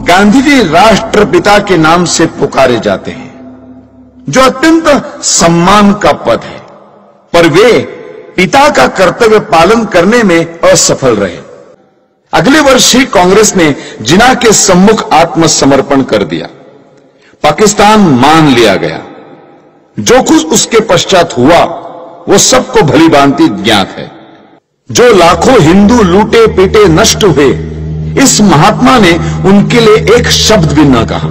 गांधी जी राष्ट्रपिता के नाम से पुकारे जाते हैं, जो अत्यंत सम्मान का पद है, पर वे पिता का कर्तव्य पालन करने में असफल रहे। अगले वर्ष ही कांग्रेस ने जिन्ना के सम्मुख आत्मसमर्पण कर दिया। पाकिस्तान मान लिया गया। जो कुछ उसके पश्चात हुआ वो सबको भली भांति ज्ञात है। जो लाखों हिंदू लूटे पीटे नष्ट हुए, इस महात्मा ने उनके लिए एक शब्द भी न कहा।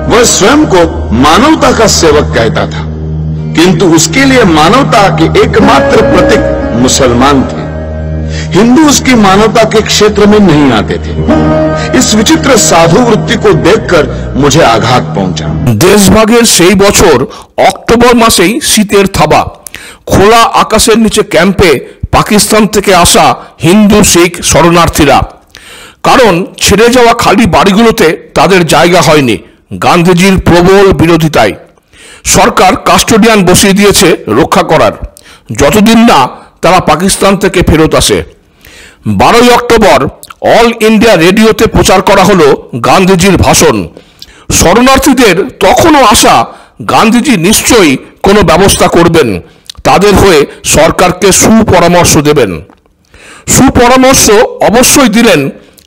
वह स्वयं को मानवता का सेवक कहता था, किंतु उसके लिए मानवता के एकमात्र प्रतीक मुसलमान थे। हिंदू उसकी मानवता के क्षेत्र में नहीं आते थे। इस विचित्र साधु वृत्ति को देखकर मुझे आघात पहुंचा। देशभागेर सेई बछर अक्टोबर मासेई शीतेर थाबा खोला आकाशेर नीचे कैम्पे पाकिस्तान থেকে আসা হিন্দু শিখ শরণার্থীরা, কারণ ছেড়ে যাওয়া খালি বাড়িগুলোতে তাদের জায়গা হয়নি গান্ধীজির প্রবল বিরোধিতায়। সরকার কাস্টোডিয়ান বসিয়ে দিয়েছে রক্ষা করার, যতদিন না তারা পাকিস্তান থেকে ফেরত আসে। 12 অক্টোবর অল ইন্ডিয়া রেডিওতে প্রচার করা হলো গান্ধীজির ভাষণ। শরণার্থীদের তখনও আশা গান্ধীজি নিশ্চয়ই কোনো ব্যবস্থা করবেন, তাদের হয়ে সরকারকে সুপরামর্শ দেবেন। সুপরামর্শ অবশ্যই দিলেন,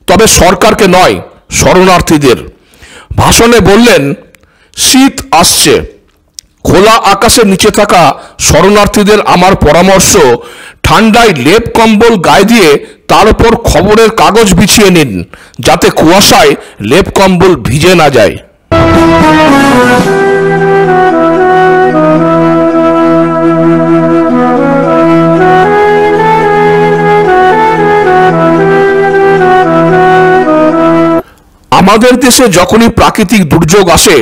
তবে সরকারকে নয়, শরণার্থীদের। ভাষণে বললেন, শীত আসছে, খোলা আকাশের নিচে থাকা শরণার্থীদের আমার পরামর্শ, ঠান্ডায় লেপ কম্বল গায়ে দিয়ে তার উপর খবরের কাগজ বিছিয়ে নিন, যাতে কুয়াশায় লেপ কম্বল ভিজে না যায়। আমাদের দেশে যখনই প্রাকৃতিক দুর্যোগ আসে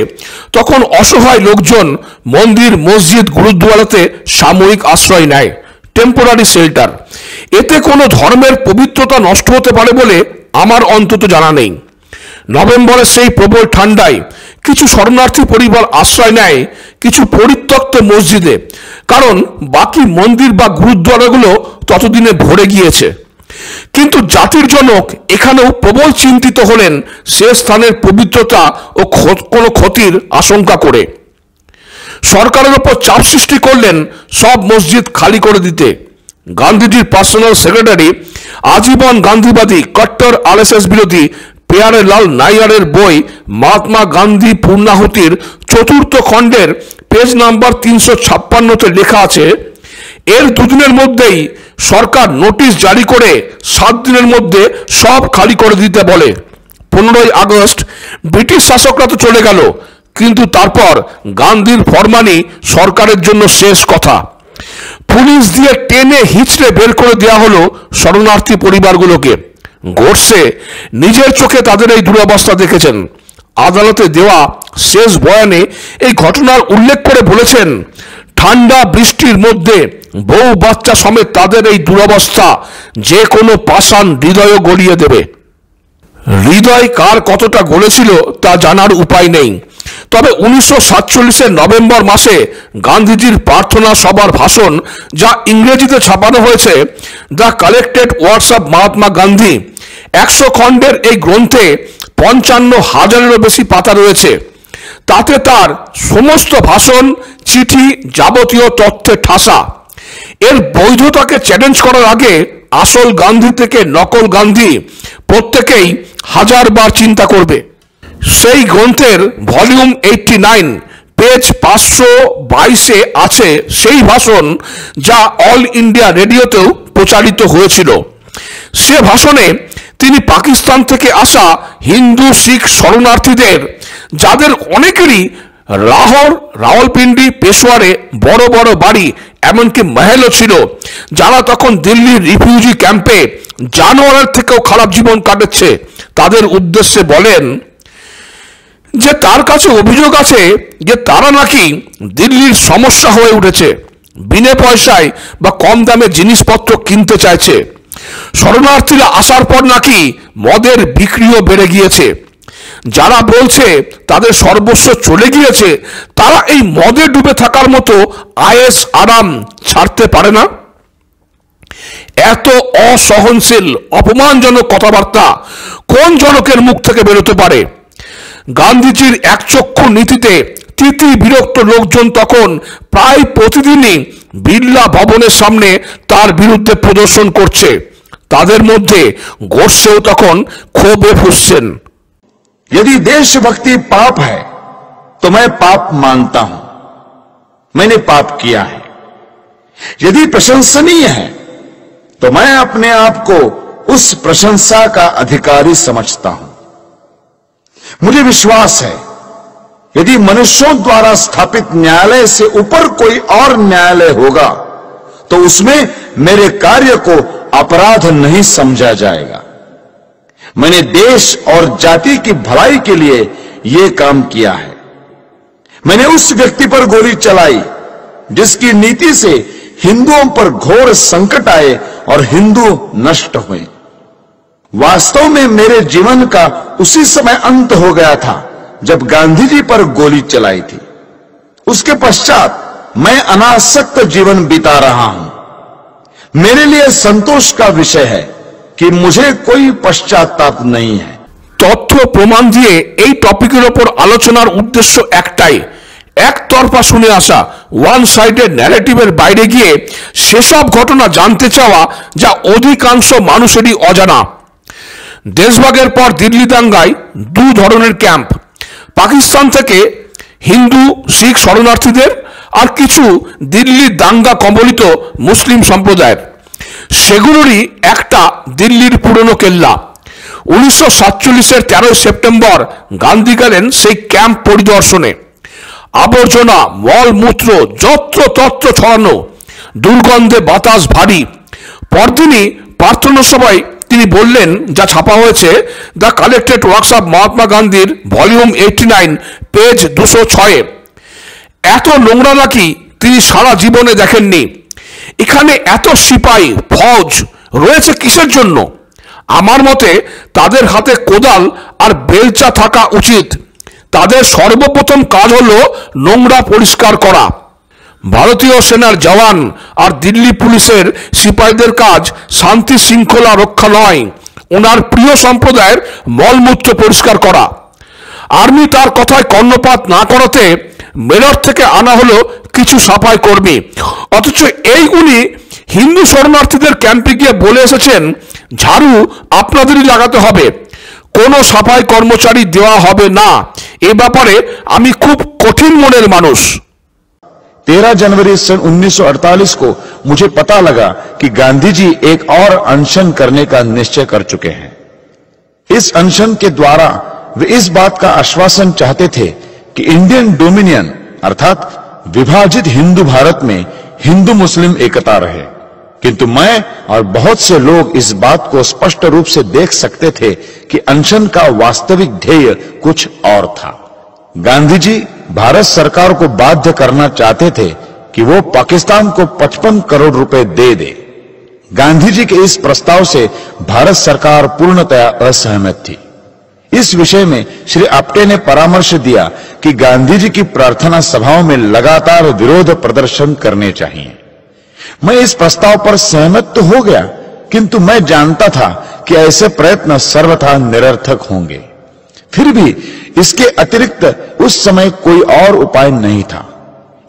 তখন অসহায় লোকজন মন্দির মসজিদ গুরুদ্বারাতে সাময়িক আশ্রয় নেয়, টেম্পোরারি শেল্টার। এতে কোনো ধর্মের পবিত্রতা নষ্ট হতে পারে বলে আমার অন্তত জানা নেই। নভেম্বরের সেই প্রবল ঠান্ডায় কিছু শরণার্থী পরিবার আশ্রয় নেয় কিছু পরিত্যক্ত মসজিদে, কারণ বাকি মন্দির বা গুরুদ্বারাগুলো ততদিনে ভরে গিয়েছে। কিন্তু জাতির জনক এখানেও প্রবল চিন্তিত হলেন সে স্থানের পবিত্রতা ও কোনো ক্ষতির আশঙ্কা করে। সরকারের উপর চাপ সৃষ্টি করলেন সব মসজিদ খালি করে দিতে। গান্ধীজির পার্সোনাল সেক্রেটারি, আজীবন গান্ধীবাদী কট্টর আরএসএস বিরোধী প্যারে লাল নাইয়ারের বই মহাত্মা গান্ধী পূর্ণাহুতির 4th খণ্ডের পেজ নাম্বার 356-তে লেখা আছে, এর দুদিনের মধ্যেই সরকার নোটিশ জারি করে 7 দিনের মধ্যে সব খালি করে দিতে বলে। 15 আগস্ট ব্রিটিশ শাসকরা তো চলে গেল, কিন্তু তারপর গান্ধীর ফরমানই সরকারের জন্য শেষ কথা। পুলিশ দিয়ে টেনে হিঁচড়ে বের করে দেওয়া হলো শরণার্থী পরিবারগুলোকে। গোডসে নিজের চোখে তাদের এই দুরবস্থা দেখেছেন। আদালতে দেওয়া শেষ বয়ানে এই ঘটনার উল্লেখ করে বলেছেন, ঠান্ডা বৃষ্টির মধ্যে বউ বাচ্চা সমেত তাদের এই দুরবস্থা যে কোনো পাষাণ হৃদয়ও গড়িয়ে দেবে। হৃদয় কার কতটা গড়েছিল তা জানার উপায় নেই, তবে 1947-এর নভেম্বর মাসে গান্ধীজির প্রার্থনা সভার ভাষণ, যা ইংরেজিতে ছাপানো হয়েছে, the collected words of Mahatma Gandhi, 100 খণ্ডের এই গ্রন্থে 55,000-এরও বেশি পাতা রয়েছে। তাতে তার সমস্ত ভাষণ, চিঠি, যাবতীয় তথ্যে ঠাসা। এর বৈধতাকে চ্যালেঞ্জ করার আগে আসল গান্ধী থেকে নকল গান্ধী প্রত্যেকেই 1000 বার চিন্তা করবে। সেই গ্রন্থের ভলিউম 89 পেজ 522-এ আছে সেই ভাষণ, যা অল ইন্ডিয়া রেডিওতেও প্রচারিত হয়েছিল। সে ভাষণে তিনি পাকিস্তান থেকে আসা হিন্দু শিখ শরণার্থীদের, যাদের অনেকেরই লাহোর, রাওয়ালপিন্ডি, পেশোয়ারে বড় বড় বাড়ি, এমনকি মহলও ছিল, যারা তখন দিল্লির রিফিউজি ক্যাম্পে জানোয়ারের থেকেও খারাপ জীবন কাটাচ্ছে, তাদের উদ্দেশ্যে বলেন যে তার কাছে অভিযোগ আছে যে তারা নাকি দিল্লির সমস্যা হয়ে উঠেছে, বিনা পয়সায় বা কম দামে জিনিসপত্র কিনতে চাইছে। শরণার্থীরা আসার পর নাকি মদের বিক্রিও বেড়ে গিয়েছে। যারা বলছে তাদের সর্বস্ব চলে গিয়েছে, তারা এই মদে ডুবে থাকার মতো আয়েশ আরাম ছাড়তে পারে না। এত অসহনশীল অপমানজনক কথাবার্তা কোন জনকের মুখ থেকে বেরোতে পারে? গান্ধীজির একচক্ষু নীতিতে তিতি বিরক্ত লোকজন তখন প্রায় প্রতিদিনই বিড়লা ভবনের সামনে তার বিরুদ্ধে প্রদর্শন করছে। তাদের মধ্যে গোডসেও তখন ক্ষোভে ফুঁসছেন। यदि देशभक्ति पाप है तो मैं पाप मानता हूं, मैंने पाप किया है। यदि प्रशंसनीय है तो मैं अपने आप को उस प्रशंसा का अधिकारी समझता हूं। मुझे विश्वास है यदि मनुष्यों द्वारा स्थापित न्यायालय से ऊपर कोई और न्यायालय होगा तो उसमें मेरे कार्य को अपराध नहीं समझा जाएगा। मैंने देश और जाति की भलाई के लिए यह काम किया है। मैंने उस व्यक्ति पर गोली चलाई जिसकी नीति से हिंदुओं पर घोर संकट आए और हिंदू नष्ट हुए। वास्तव में मेरे जीवन का उसी समय अंत हो गया था जब गांधी जी पर गोली चलाई थी। उसके पश्चात मैं अनासक्त जीवन बिता रहा हूं। मेरे लिए संतोष का विषय है कि मुझे कोई पश्चाताप नहीं है। তথ্য প্রমাণ দিয়ে এই টপিকের ওপর আলোচনার উদ্দেশ্য একটাই, একতরফা শুনে আসা ওয়ান সাইডেড ন্যারেটিভের বাইরে গিয়ে সেসব ঘটনা জানতে চাওয়া যা অধিকাংশ মানুষেরই অজানা। দেশভাগের পর দিল্লি দাঙ্গায় দু ধরনের ক্যাম্প, পাকিস্তান থেকে হিন্দু শিখ শরণার্থীদের আর কিছু দিল্লি দাঙ্গা কবলিত মুসলিম সম্প্রদায়ের। সেগুলোরই একটা দিল্লির পুরনো কেল্লা। 1947-এর 13 সেপ্টেম্বর গান্ধী গেলেন সেই ক্যাম্প পরিদর্শনে। আবর্জনা, মলমূত্র যত্রতত্র ছড়ানো, দুর্গন্ধে বাতাস ভারী। পরদিনই প্রার্থনা সভায় তিনি বললেন, যা ছাপা হয়েছে the collected works of Mahatma গান্ধীর ভলিউম 89 পেজ 206-এ, এত নোংরা নাকি তিনি সারা জীবনে দেখেননি। এখানে এত সিপাহী ফৌজ রয়েছে কিসের জন্য? আমার মতে তাদের হাতে কোদাল আর বেলচা থাকা উচিত। তাদের সর্বপ্রথম কাজ হলো নোংরা পরিষ্কার করা। ভারতীয় সেনার জওয়ান আর দিল্লি পুলিশের সিপাহীদের কাজ শান্তি শৃঙ্খলা রক্ষা নয়, ওনার প্রিয় সম্প্রদায়ের মলমূত্র পরিষ্কার করা। আর্মি তার কথায় কর্ণপাত না করাতে মেরঠ থেকে আনা হলো কিছু সাফাই কর্মী, অথচ এই উনি হিন্দু শরণার্থীদের ক্যাম্পে গিয়ে বলে এসেছেন, ঝাড়ু আপনাদেরই লাগাতে হবে, কোনো সাফাই কর্মচারী দেওয়া হবে না। এ ব্যাপারে আমি খুব কঠিন মনের মানুষ। 13 जनवरी सन 1948 को मुझे पता लगा कि गांधी जी एक और अनशन करने का निश्चय कर चुके हैं। इस अनशन के द्वारा वे इस बात का आश्वासन चाहते थे कि इंडियन डोमिनियन अर्थात विभाजित हिंदू भारत में हिंदू मुस्लिम एकता रहे। किंतु मैं और बहुत से लोग इस बात को स्पष्ट रूप से देख सकते थे कि अनशन का वास्तविक ध्येय कुछ और था। गांधी जी भारत सरकार को बाध्य करना चाहते थे कि वो पाकिस्तान को 55 करोड़ रुपए दे दे। गांधी जी के इस प्रस्ताव से भारत सरकार पूर्णतया असहमत थी। इस विषय में श्री आप्टे ने परामर्श दिया कि गांधी जी की प्रार्थना सभाओं में लगातार विरोध प्रदर्शन करने चाहिए। मैं इस प्रस्ताव पर सहमत तो हो गया, किंतु मैं जानता था कि ऐसे प्रयत्न सर्वथा निरर्थक होंगे। फिर भी इसके अतिरिक्त उस समय कोई और उपाय नहीं था,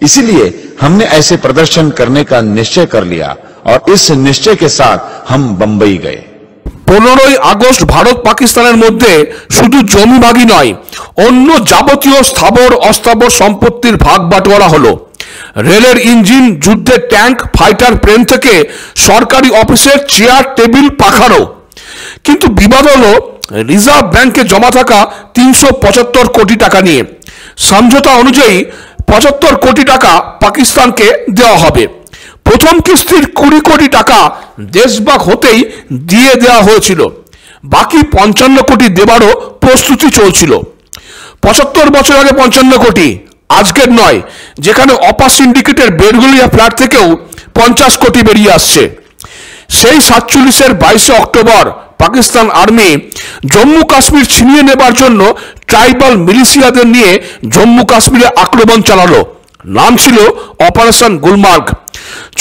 इसलिए हमने ऐसे प्रदर्शन करने का निश्चय कर लिया और इस निश्चय के साथ हम बंबई गए। 15 আগস্ট ভারত পাকিস্তানের মধ্যে শুধু জমি ভাগই নয়, অন্য যাবতীয় স্থাবর অস্থাবর সম্পত্তির ভাগ বাটোয়ারা হলো। রেলের ইঞ্জিন, যুদ্ধের ট্যাঙ্ক, ফাইটার প্লেন থেকে সরকারি অফিসের চেয়ার টেবিল পাখানো। কিন্তু বিবাদ হলো রিজার্ভ ব্যাংকে জমা থাকা 375 কোটি টাকা নিয়ে। সমঝোতা অনুযায়ী 75 কোটি টাকা পাকিস্তানকে দেওয়া হবে। প্রথম কিস্তির 20 কোটি টাকা দেশভাগ হতেই দিয়ে দেওয়া হয়েছিল, বাকি 55 কোটি দেবারও প্রস্তুতি চলছিল। 75 বছর আগে 55 কোটি, আজকের নয়, যেখানে অপা সিন্ডিকেটের বেরগুলিয়া ফ্ল্যাট থেকেও 50 কোটি বেরিয়ে আসছে। সেই 47-এর 22 অক্টোবর পাকিস্তান আর্মি জম্মু কাশ্মীর ছিনিয়ে নেবার জন্য ট্রাইবাল মিলিশিয়াদের নিয়ে জম্মু কাশ্মীরে আক্রমণ চালালো। নাম ছিল অপারেশন গুলমার্গ।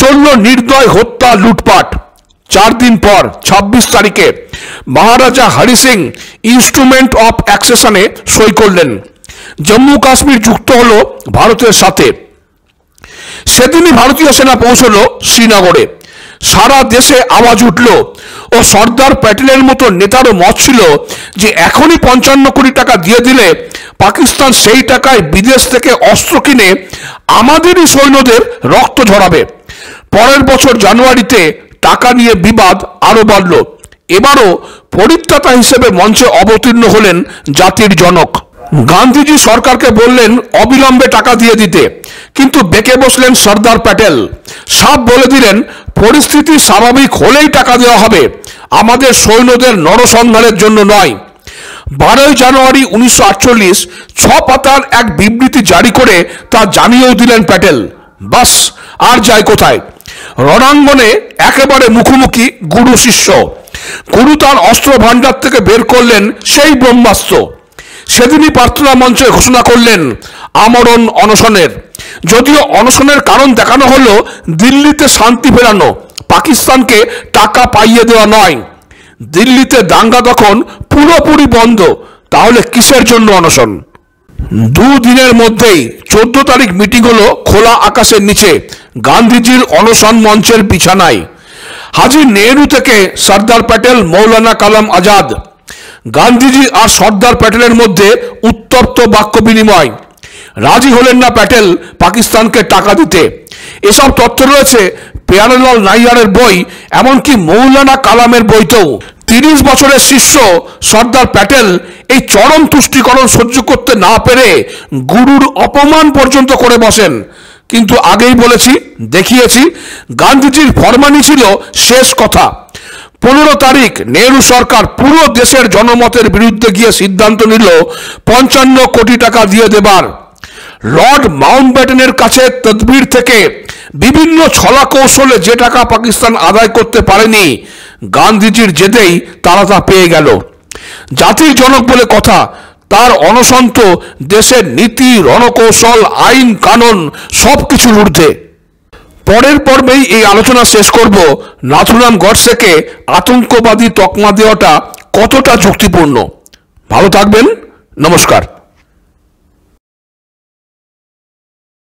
চলল নির্দয় হত্যা, লুটপাট। 4 দিন পর 26 তারিখে মহারাজা হরি সিং ইনস্ট্রুমেন্ট অফ অ্যাকসেশনে সই করলেন। জম্মু কাশ্মীর যুক্ত হলো ভারতের সাথে। সেদিনই ভারতীয় সেনা পৌঁছল শ্রীনগরে। সারা দেশে আওয়াজ উঠল ও সর্দার প্যাটেলের মতো নেতারও মত ছিল যে এখনই 55 কোটি টাকা দিয়ে দিলে পাকিস্তান সেই টাকায় বিদেশ থেকে অস্ত্র কিনে আমাদেরই সৈন্যদের রক্ত ঝরাবে। পরের বছর জানুয়ারিতে টাকা নিয়ে বিবাদ আরো বাড়ল। এবারও পরিত্রাতা হিসেবে মঞ্চে অবতীর্ণ হলেন জাতির জনক। গান্ধীজি সরকারকে বললেন অবিলম্বে টাকা দিয়ে দিতে, কিন্তু বেঁকে বসলেন সর্দার প্যাটেল। সাফ বলে দিলেন পরিস্থিতি স্বাভাবিক হলেই টাকা দেওয়া হবে, আমাদের সৈন্যদের নরসংহারের জন্য নয়। 12 জানুয়ারি 1948 6 পাতার এক বিবৃতি জারি করে তা জানিয়েও দিলেন প্যাটেল। বাস আর যায় কোথায়? রণাঙ্গনে একেবারে মুখোমুখি গুরু শিষ্য। গুরু তার অস্ত্র ভাণ্ডার থেকে বের করলেন সেই ব্রহ্মাস্ত্র। সেদিনই প্রার্থনা মঞ্চে ঘোষণা করলেন আমরণ অনশনের। যদিও অনশনের কারণ দেখানো হলো দিল্লিতে শান্তি ফেরানো, পাকিস্তানকে টাকা পাইয়ে দেওয়া নয়। দিল্লিতে দাঙ্গা তখন পুরোপুরি বন্ধ, তাহলে কিসের জন্য অনশন? 2 দিনের মধ্যেই 14 তারিখ মিটিং হলো খোলা আকাশের নিচে গান্ধীজির অনশন মঞ্চের বিছানায়। হাজী নেহরু থেকে সর্দার প্যাটেল, মৌলানা কালাম আজাদ। গান্ধীজি আর সর্দার প্যাটেলের মধ্যে উত্তপ্ত বাক্য বিনিময়। রাজি হলেন না প্যাটেল পাকিস্তানকে টাকা দিতে। এসব তথ্য রয়েছে প্যারেলাল নাইয়ারের বই, এমনকি মৌলানা কালামের বইতেও। 30 বছরের শিষ্য সর্দার প্যাটেল এই চরম তুষ্টিকরণ সহ্য করতে না পেরে গুরুর অপমান পর্যন্ত করে বসেন। কিন্তু আগেই বলেছি, দেখিয়েছি, গান্ধীজির ফরমানি ছিল শেষ কথা। 15 তারিখ নেহরু সরকার পুরো দেশের জনমতের বিরুদ্ধে গিয়ে সিদ্ধান্ত নিল 55 কোটি টাকা দিয়ে দেবার। লর্ড মাউন্টব্যাটেনের কাছে তদবির থেকে বিভিন্ন ছলা কৌশলে যে টাকা পাকিস্তান আদায় করতে পারেনি, গান্ধীজির জেদেই তারা তা পেয়ে গেল। জাতির জনক বলে কথা, তার অনশন তো দেশের নীতি, রণকৌশল, আইন কানুন সবকিছুর ঊর্ধ্বে। পরের পর্বেই এই আলোচনা শেষ করব নাথুরাম গডসেকে আতঙ্কবাদী তকমা দেওয়াটা কতটা যুক্তিপূর্ণ। ভালো থাকবেন, নমস্কার।